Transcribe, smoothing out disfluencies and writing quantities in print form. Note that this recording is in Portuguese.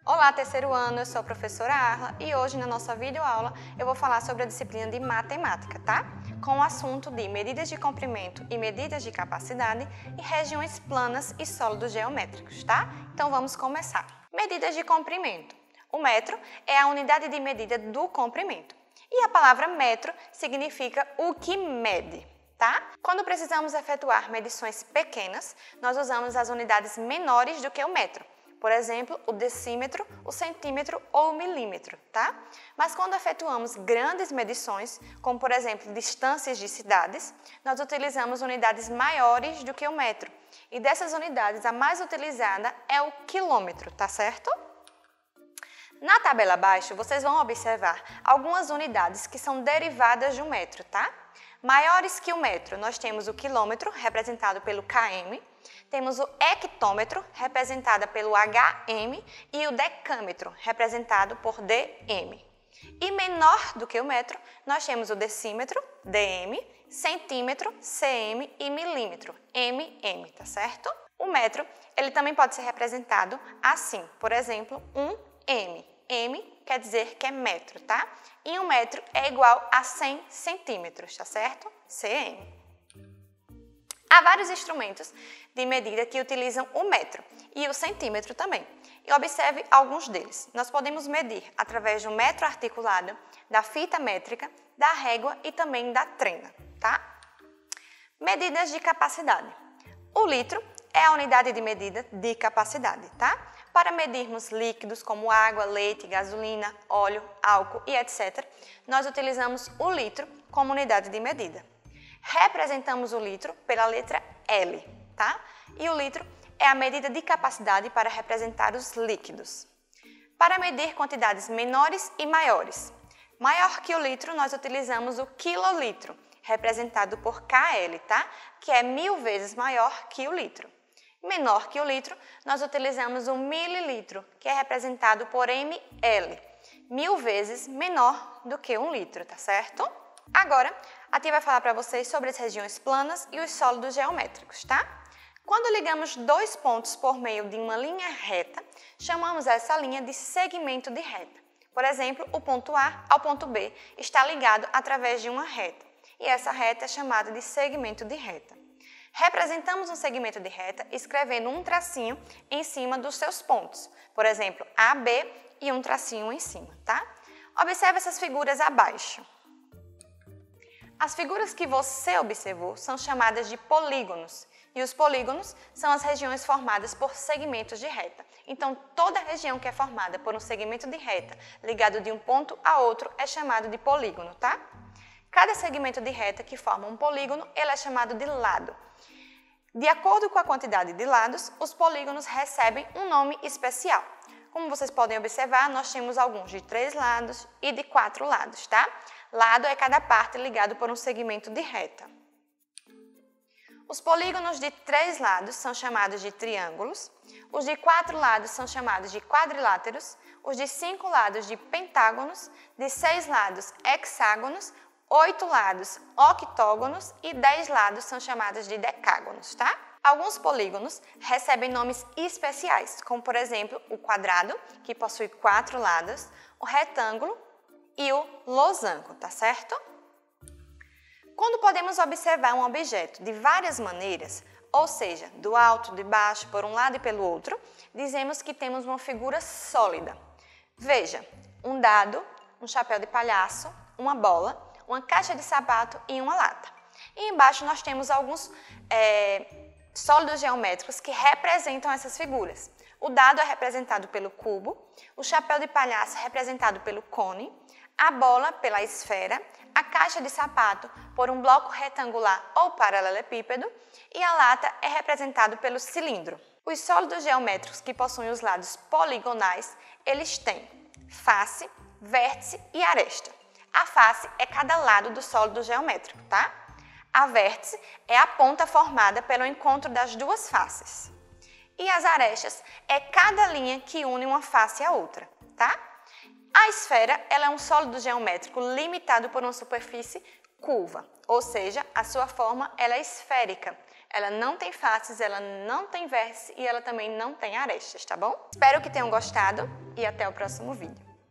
Olá, terceiro ano, eu sou a professora Arla e hoje na nossa videoaula eu vou falar sobre a disciplina de matemática, tá? Com o assunto de medidas de comprimento e medidas de capacidade e regiões planas e sólidos geométricos, tá? Então vamos começar. Medidas de comprimento. O metro é a unidade de medida do comprimento e a palavra metro significa o que mede, tá? Quando precisamos efetuar medições pequenas, nós usamos as unidades menores do que o metro. Por exemplo, o decímetro, o centímetro ou o milímetro, tá? Mas quando efetuamos grandes medições, como por exemplo distâncias de cidades, nós utilizamos unidades maiores do que o metro. E dessas unidades, a mais utilizada é o quilômetro, tá certo? Na tabela abaixo, vocês vão observar algumas unidades que são derivadas de um metro, tá? Maiores que o metro, nós temos o quilômetro, representado pelo km, temos o hectômetro, representada pelo hm, e o decâmetro, representado por dm. E menor do que o metro, nós temos o decímetro, dm, centímetro, cm e milímetro, mm, tá certo? O metro, ele também pode ser representado assim, por exemplo, um m. M quer dizer que é metro, tá? E um metro é igual a 100 centímetros, tá certo? cm. Há vários instrumentos de medida que utilizam o metro e o centímetro também. E observe alguns deles. Nós podemos medir através do metro articulado, da fita métrica, da régua e também da trena, tá? Medidas de capacidade. O litro é a unidade de medida de capacidade, tá? Para medirmos líquidos como água, leite, gasolina, óleo, álcool e etc., nós utilizamos o litro como unidade de medida. Representamos o litro pela letra L, tá? E o litro é a medida de capacidade para representar os líquidos. Para medir quantidades menores e maiores, maior que o litro, nós utilizamos o quilolitro, representado por KL, tá? Que é 1000 vezes maior que o litro. Menor que o litro, nós utilizamos o mililitro, que é representado por ml, 1000 vezes menor do que um litro, tá certo? Agora, a Tia vai falar para vocês sobre as regiões planas e os sólidos geométricos, tá? Quando ligamos dois pontos por meio de uma linha reta, chamamos essa linha de segmento de reta. Por exemplo, o ponto A ao ponto B está ligado através de uma reta, e essa reta é chamada de segmento de reta. Representamos um segmento de reta escrevendo um tracinho em cima dos seus pontos, por exemplo, AB e um tracinho em cima, tá? Observe essas figuras abaixo. As figuras que você observou são chamadas de polígonos, e os polígonos são as regiões formadas por segmentos de reta. Então, toda região que é formada por um segmento de reta ligado de um ponto a outro é chamado de polígono, tá? Cada segmento de reta que forma um polígono, ele é chamado de lado. De acordo com a quantidade de lados, os polígonos recebem um nome especial. Como vocês podem observar, nós temos alguns de 3 lados e de 4 lados, tá? Lado é cada parte ligado por um segmento de reta. Os polígonos de 3 lados são chamados de triângulos, os de 4 lados são chamados de quadriláteros, os de 5 lados de pentágonos, de 6 lados hexágonos, 8 lados octógonos e 10 lados são chamados de decágonos, tá? Alguns polígonos recebem nomes especiais, como por exemplo o quadrado, que possui 4 lados, o retângulo e o losango, tá certo? Quando podemos observar um objeto de várias maneiras, ou seja, do alto, de baixo, por um lado e pelo outro, dizemos que temos uma figura sólida. Veja, um dado, um chapéu de palhaço, uma bola, uma caixa de sapato e uma lata. E embaixo nós temos alguns sólidos geométricos que representam essas figuras. O dado é representado pelo cubo, o chapéu de palhaço é representado pelo cone, a bola pela esfera, a caixa de sapato por um bloco retangular ou paralelepípedo e a lata é representado pelo cilindro. Os sólidos geométricos que possuem os lados poligonais, eles têm face, vértice e aresta. A face é cada lado do sólido geométrico, tá? A vértice é a ponta formada pelo encontro das duas faces. E as arestas é cada linha que une uma face à outra, tá? A esfera ela é um sólido geométrico limitado por uma superfície curva, ou seja, a sua forma ela é esférica. Ela não tem faces, ela não tem vértice e ela também não tem arestas, tá bom? Espero que tenham gostado e até o próximo vídeo.